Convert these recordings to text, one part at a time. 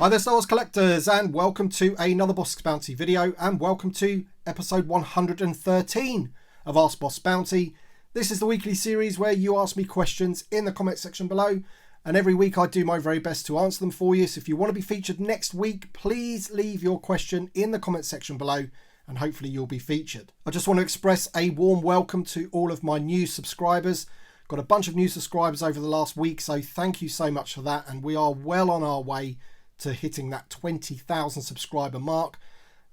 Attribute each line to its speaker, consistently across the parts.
Speaker 1: Hi there Star Wars collectors, and welcome to another Bossk Bounty video, and welcome to episode 113 of Ask Boss Bounty. This is the weekly series where you ask me questions in the comment section below, and every week I do my very best to answer them for you. So if you want to be featured next week, please leave your question in the comment section below and hopefully you'll be featured. I just want to express a warm welcome to all of my new subscribers. Got a bunch of new subscribers over the last week, so thank you so much for that, and we are well on our way to hitting that 20,000 subscriber mark.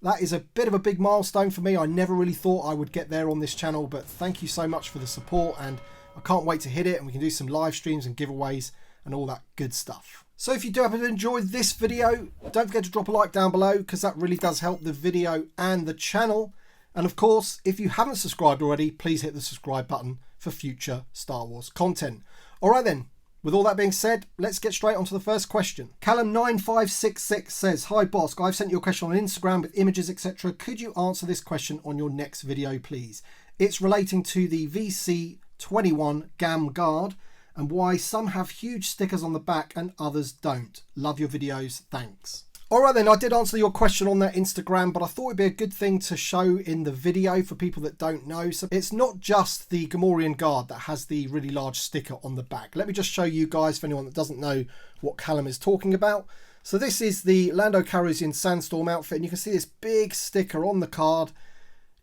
Speaker 1: That is a bit of a big milestone for me. I never really thought I would get there on this channel, but thank you so much for the support, and I can't wait to hit it, and we can do some live streams and giveaways and all that good stuff. So if you do happen to enjoy this video, don't forget to drop a like down below, because that really does help the video and the channel. And of course, if you haven't subscribed already, please hit the subscribe button for future Star Wars content. All right then. With all that being said, let's get straight on to the first question. Callum9566 says, "Hi Bossk, I've sent you a question on Instagram with images etc. Could you answer this question on your next video please? It's relating to the VC21 GAM guard and why some have huge stickers on the back and others don't. Love your videos, thanks." Alright then, I did answer your question on that Instagram, but I thought it'd be a good thing to show in the video for people that don't know. So it's not just the Gamorrean guard that has the really large sticker on the back. Let me just show you guys, for anyone that doesn't know what Callum is talking about. So this is the Lando Calrissian Sandstorm outfit, and you can see this big sticker on the card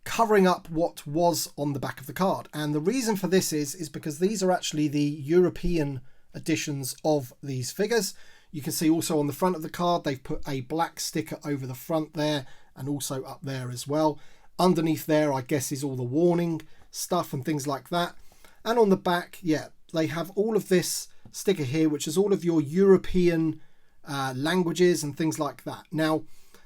Speaker 1: covering up what was on the back of the card. And the reason for this is because these are actually the European editions of these figures. You can see also on the front of the card, they've put a black sticker over the front there and also up there as well. Underneath there, I guess, is all the warning stuff and things like that. And on the back, yeah, they have all of this sticker here, which is all of your European languages and things like that. Now,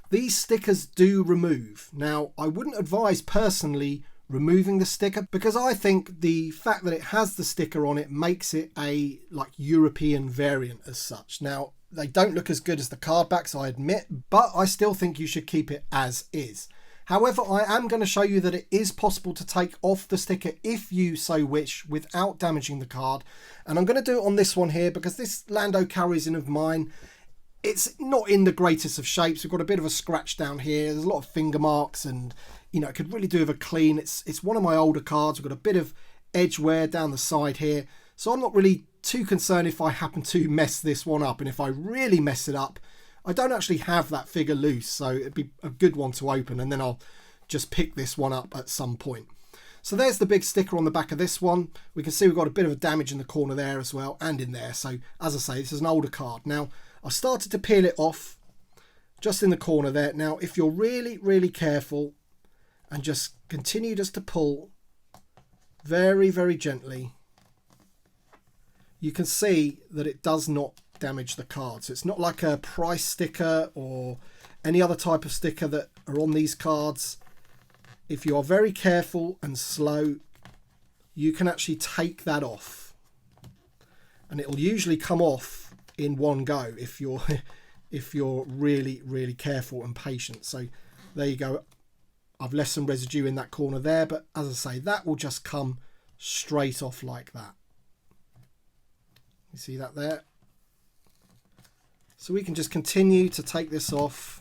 Speaker 1: these stickers do remove. Now, I wouldn't advise personally removing the sticker, because I think the fact that it has the sticker on it makes it a like European variant as such. Now, they don't look as good as the cardbacks, I admit, but I still think you should keep it as is. However, I am going to show you that it is possible to take off the sticker if you so wish without damaging the card, and I'm going to do it on this one here because this Lando Calrissian of mine, it's not in the greatest of shapes. We've got a bit of a scratch down here, there's a lot of finger marks, and you know, it could really do with a clean. It's one of my older cards. We've got a bit of edge wear down the side here. So I'm not really too concerned if I happen to mess this one up. And if I really mess it up, I don't actually have that figure loose. So it'd be a good one to open. And then I'll just pick this one up at some point. So there's the big sticker on the back of this one. We can see we've got a bit of a damage in the corner there as well, and in there. So as I say, this is an older card. Now, I started to peel it off just in the corner there. Now, if you're really, really careful, and just continue just to pull very, very gently, you can see that it does not damage the card. So it's not like a price sticker or any other type of sticker that are on these cards. If you are very careful and slow, you can actually take that off. And it'll usually come off in one go if you're really, really careful and patient. So there you go. I've left some residue in that corner there, but as I say, that will just come straight off like that. You see that there? So we can just continue to take this off.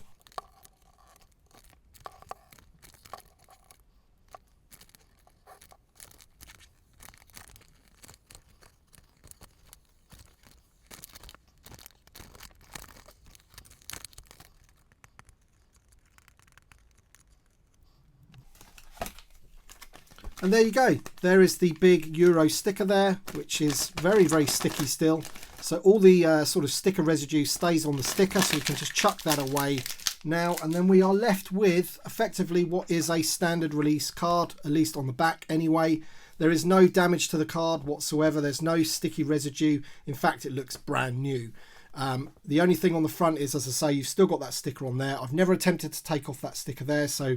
Speaker 1: And there you go. There is the big Euro sticker there, which is very, very sticky still. So all the sort of sticker residue stays on the sticker, so you can just chuck that away now. And then we are left with effectively what is a standard release card, at least on the back anyway. There is no damage to the card whatsoever. There's no sticky residue. In fact, it looks brand new. The only thing on the front is, as I say, you've still got that sticker on there. I've never attempted to take off that sticker there, so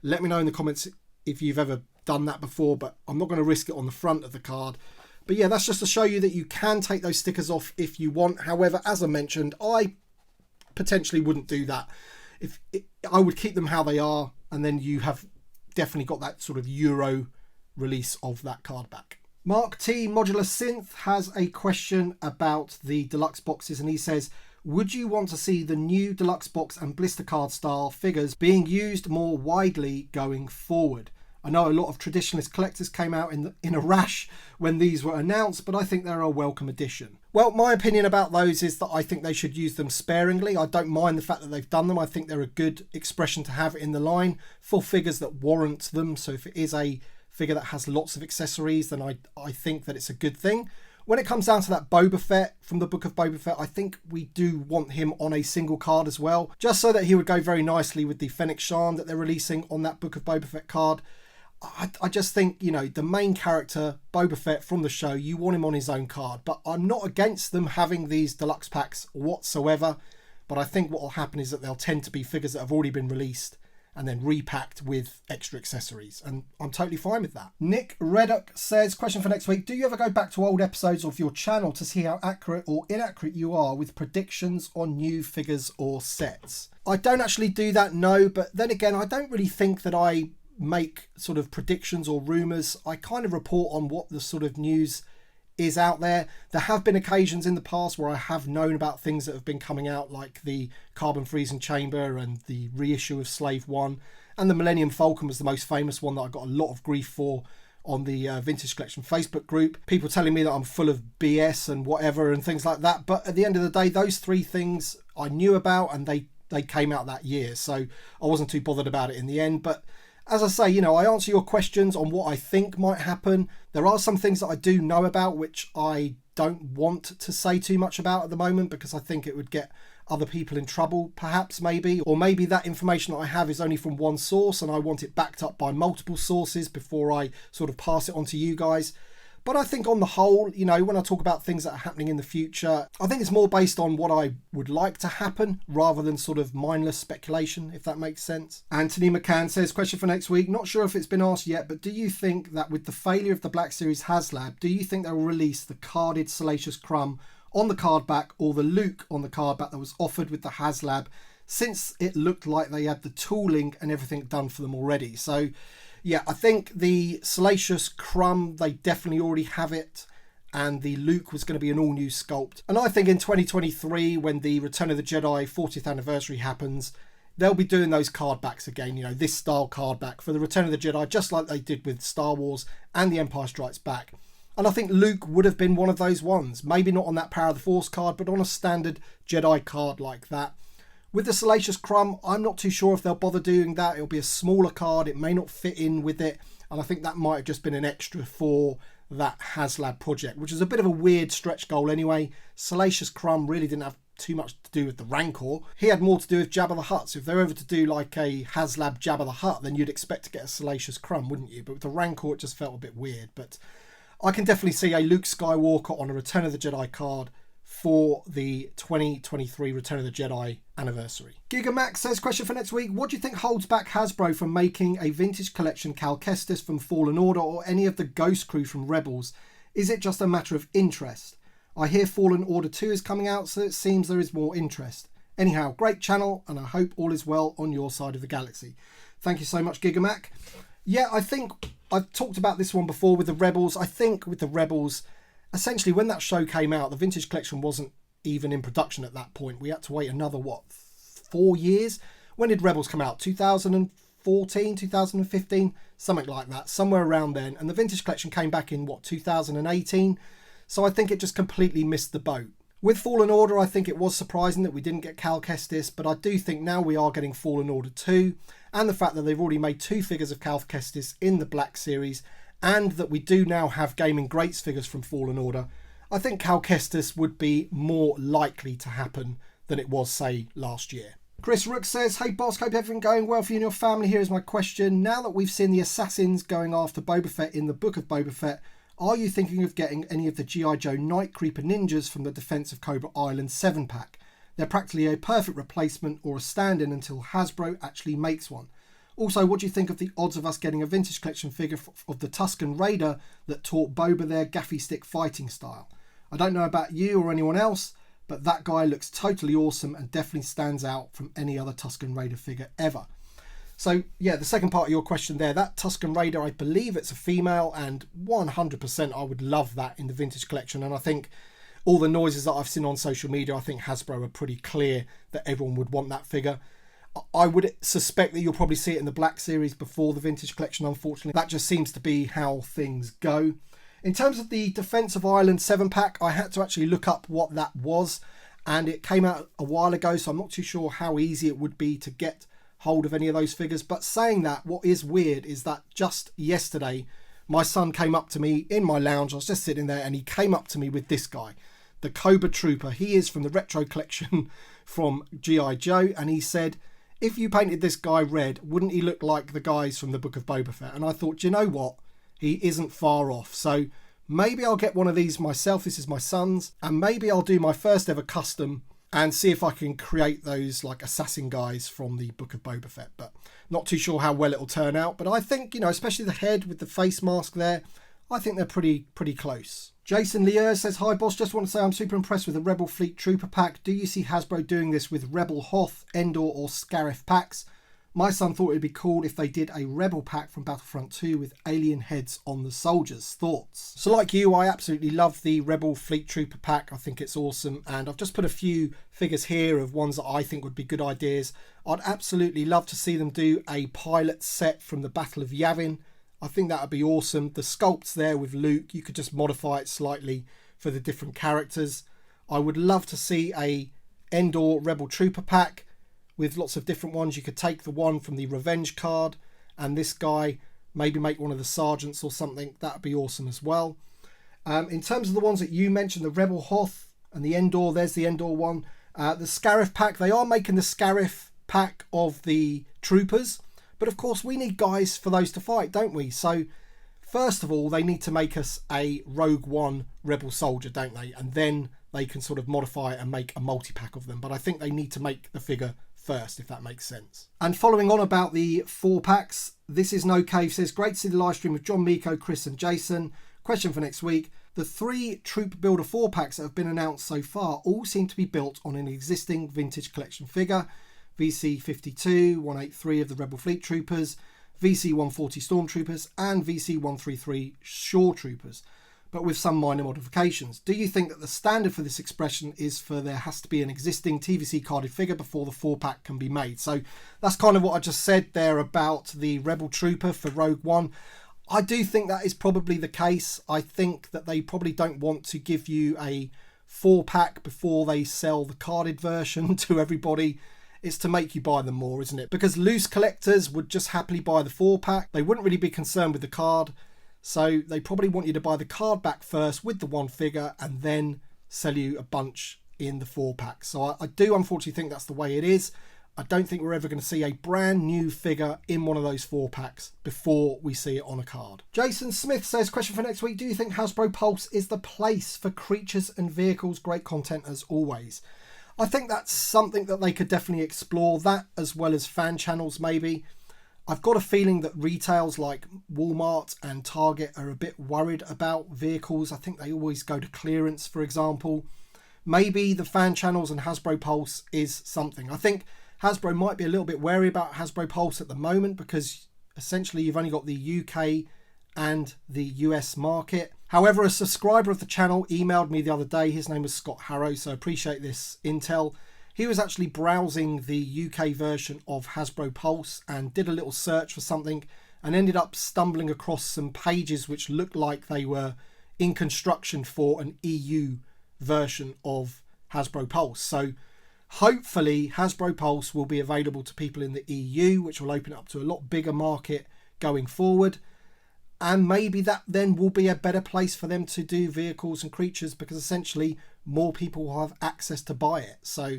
Speaker 1: let me know in the comments if you've ever done that before, but I'm not going to risk it on the front of the card. But yeah, that's just to show you that you can take those stickers off if you want. However, as I mentioned, I potentially wouldn't do that. I would keep them how they are, and then you have definitely got that sort of Euro release of that card back. Mark T Modular Synth has a question about the deluxe boxes, and he says, would you want to see the new deluxe box and blister card style figures being used more widely going forward? I know a lot of traditionalist collectors came out in a rash when these were announced, but I think they're a welcome addition. Well, my opinion about those is that I think they should use them sparingly. I don't mind the fact that they've done them. I think they're a good expression to have in the line for figures that warrant them. So if it is a figure that has lots of accessories, then I think that it's a good thing. When it comes down to that Boba Fett from the Book of Boba Fett, I think we do want him on a single card as well, just so that he would go very nicely with the Fennec Shan that they're releasing on that Book of Boba Fett card. I just think, you know, the main character, Boba Fett from the show, you want him on his own card. But I'm not against them having these deluxe packs whatsoever. But I think what will happen is that they'll tend to be figures that have already been released and then repacked with extra accessories. And I'm totally fine with that. Nick Reddock says, question for next week. Do you ever go back to old episodes of your channel to see how accurate or inaccurate you are with predictions on new figures or sets? I don't actually do that, no. But then again, I don't really think that I make sort of predictions or rumours. I kind of report on what the sort of news is out there. There have been occasions in the past where I have known about things that have been coming out, like the Carbon Freezing Chamber and the reissue of Slave 1, and the Millennium Falcon was the most famous one that I got a lot of grief for on the Vintage Collection Facebook group. People telling me that I'm full of BS and whatever and things like that. But at the end of the day, those three things I knew about and they came out that year. So I wasn't too bothered about it in the end. But as I say, you know, I answer your questions on what I think might happen. There are some things that I do know about which I don't want to say too much about at the moment because I think it would get other people in trouble, perhaps, maybe. Or maybe that information that I have is only from one source and I want it backed up by multiple sources before I sort of pass it on to you guys. But I think on the whole, you know, when I talk about things that are happening in the future, I think it's more based on what I would like to happen rather than sort of mindless speculation, if that makes sense. Anthony McCann says, question for next week. Not sure if it's been asked yet, but do you think that with the failure of the Black Series HasLab, do you think they'll release the carded Salacious Crumb on the card back or the Luke on the card back that was offered with the HasLab, since it looked like they had the tooling and everything done for them already? So yeah, I think the Salacious Crumb, they definitely already have it. And the Luke was going to be an all-new sculpt. And I think in 2023, when the Return of the Jedi 40th anniversary happens, they'll be doing those card backs again. You know, this style card back for the Return of the Jedi, just like they did with Star Wars and The Empire Strikes Back. And I think Luke would have been one of those ones. Maybe not on that Power of the Force card, but on a standard Jedi card like that. With the Salacious Crumb, I'm not too sure if they'll bother doing that. It'll be a smaller card. It may not fit in with it. And I think that might have just been an extra for that HasLab project, which is a bit of a weird stretch goal anyway. Salacious Crumb really didn't have too much to do with the Rancor. He had more to do with Jabba the Hutt. So if they're ever to do like a HasLab Jabba the Hutt, then you'd expect to get a Salacious Crumb, wouldn't you? But with the Rancor, it just felt a bit weird. But I can definitely see a Luke Skywalker on a Return of the Jedi card for the 2023 Return of the Jedi anniversary. Gigamax says, question for next week. What do you think holds back Hasbro from making a vintage collection Cal Kestis from Fallen Order or any of the Ghost Crew from Rebels? Is it just a matter of interest? I hear Fallen Order 2 is coming out, so it seems there is more interest. Anyhow, great channel, and I hope all is well on your side of the galaxy. Thank you so much, Gigamac. Yeah, I think I've talked about this one before with the Rebels. I think with the Rebels, essentially, when that show came out, the vintage collection wasn't even in production at that point. We had to wait another, 4 years? When did Rebels come out? 2014, 2015? Something like that, somewhere around then. And the vintage collection came back in, 2018? So I think it just completely missed the boat. With Fallen Order, I think it was surprising that we didn't get Cal Kestis, but I do think now we are getting Fallen Order 2, and the fact that they've already made 2 figures of Cal Kestis in the Black Series, and that we do now have Gaming Greats figures from Fallen Order, I think Cal Kestis would be more likely to happen than it was, say, last year. Chris Rook says, hey Bossk, hope everything going well for you and your family. Here is my question. Now that we've seen the assassins going after Boba Fett in the Book of Boba Fett, are you thinking of getting any of the G.I. Joe Night Creeper ninjas from the Defense of Cobra Island 7-pack? They're practically a perfect replacement or a stand-in until Hasbro actually makes one. Also, what do you think of the odds of us getting a vintage collection figure of the Tusken Raider that taught Boba their gaffy stick fighting style? I don't know about you or anyone else, but that guy looks totally awesome and definitely stands out from any other Tusken Raider figure ever. So yeah, the second part of your question there, that Tusken Raider, I believe it's a female, and 100% I would love that in the vintage collection. And I think all the noises that I've seen on social media, I think Hasbro are pretty clear that everyone would want that figure. I would suspect that you'll probably see it in the Black Series before the Vintage Collection, unfortunately. That just seems to be how things go. In terms of the Defence of Ireland 7-pack, I had to actually look up what that was, and it came out a while ago, so I'm not too sure how easy it would be to get hold of any of those figures. But saying that, what is weird is that just yesterday, my son came up to me in my lounge. I was just sitting there, and he came up to me with this guy, the Cobra Trooper. He is from the Retro Collection from G.I. Joe, and he said, if you painted this guy red, wouldn't he look like the guys from the Book of Boba Fett? And I thought, you know what? He isn't far off. So maybe I'll get one of these myself. This is my son's. And maybe I'll do my first ever custom and see if I can create those like assassin guys from the Book of Boba Fett. But not too sure how well it'll turn out. But I think, you know, especially the head with the face mask there, I think they're pretty close. Jason Lear says, hi boss, just want to say I'm super impressed with the Rebel Fleet Trooper pack. Do you see Hasbro doing this with Rebel Hoth, Endor or Scarif packs? My son thought it'd be cool if they did a Rebel pack from Battlefront 2 with alien heads on the soldiers. Thoughts? So like you, I absolutely love the Rebel Fleet Trooper pack. I think it's awesome, and I've just put a few figures here of ones that I think would be good ideas. I'd absolutely love to see them do a pilot set from the Battle of Yavin. I think that would be awesome. The sculpt's there with Luke. You could just modify it slightly for the different characters. I would love to see a Endor Rebel Trooper pack with lots of different ones. You could take the one from the Revenge card and this guy, maybe make one of the sergeants or something. That would be awesome as well. In terms of the ones that you mentioned, the Rebel Hoth and the Endor, there's the Endor one. The Scarif pack, they are making the Scarif pack of the troopers. But of course, we need guys for those to fight, don't we? So, first of all, they need to make us a Rogue One Rebel Soldier, don't they? And then they can sort of modify it and make a multi-pack of them. But I think they need to make the figure first, if that makes sense. And following on about the 4-packs, This Is No Cave says, great to see the live stream with John, Miko, Chris and Jason. Question for next week. The 3 Troop Builder 4-packs that have been announced so far all seem to be built on an existing Vintage Collection figure. VC 52, 183 of the Rebel Fleet Troopers, VC 140 Stormtroopers and VC 133 Shore Troopers, but with some minor modifications. Do you think that the standard for this expression is for there has to be an existing TVC carded figure before the 4-pack can be made? So that's kind of what I just said there about the Rebel Trooper for Rogue One. I do think that is probably the case. I think that they probably don't want to give you a 4-pack before they sell the carded version to everybody. It's to make you buy them more, isn't it? Because loose collectors would just happily buy the 4-pack. They wouldn't really be concerned with the card. So they probably want you to buy the card back first with the one figure and then sell you a bunch in the 4-pack. So I do unfortunately think that's the way it is. I don't think we're ever going to see a brand new figure in one of those 4-packs before we see it on a card. Jason Smith says, question for next week. Do you think Hasbro Pulse is the place for creatures and vehicles? Great content as always. I think that's something that they could definitely explore, that as well as fan channels maybe. I've got a feeling that retails like Walmart and Target are a bit worried about vehicles. I think they always go to clearance, for example. Maybe the fan channels and Hasbro Pulse is something. I think Hasbro might be a little bit wary about Hasbro Pulse at the moment because essentially you've only got the UK and the US market. However, a subscriber of the channel emailed me the other day. His name was Scott Harrow, so I appreciate this intel. He was actually browsing the UK version of Hasbro Pulse and did a little search for something and ended up stumbling across some pages which looked like they were in construction for an EU version of Hasbro Pulse. So hopefully Hasbro Pulse will be available to people in the EU, which will open it up to a lot bigger market going forward. And maybe that then will be a better place for them to do vehicles and creatures because essentially more people will have access to buy it. So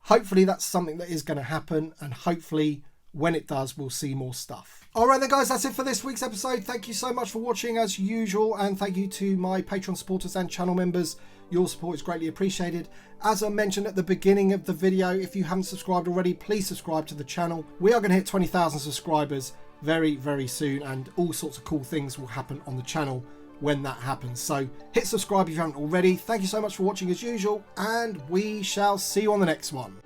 Speaker 1: hopefully that's something that is going to happen, and hopefully when it does, we'll see more stuff. Alright then guys, that's it for this week's episode. Thank you so much for watching as usual, and thank you to my Patreon supporters and channel members. Your support is greatly appreciated. As I mentioned at the beginning of the video, if you haven't subscribed already, please subscribe to the channel. We are going to hit 20,000 subscribers very, very soon, and all sorts of cool things will happen on the channel when that happens. So hit subscribe if you haven't already. Thank you so much for watching as usual, and we shall see you on the next one.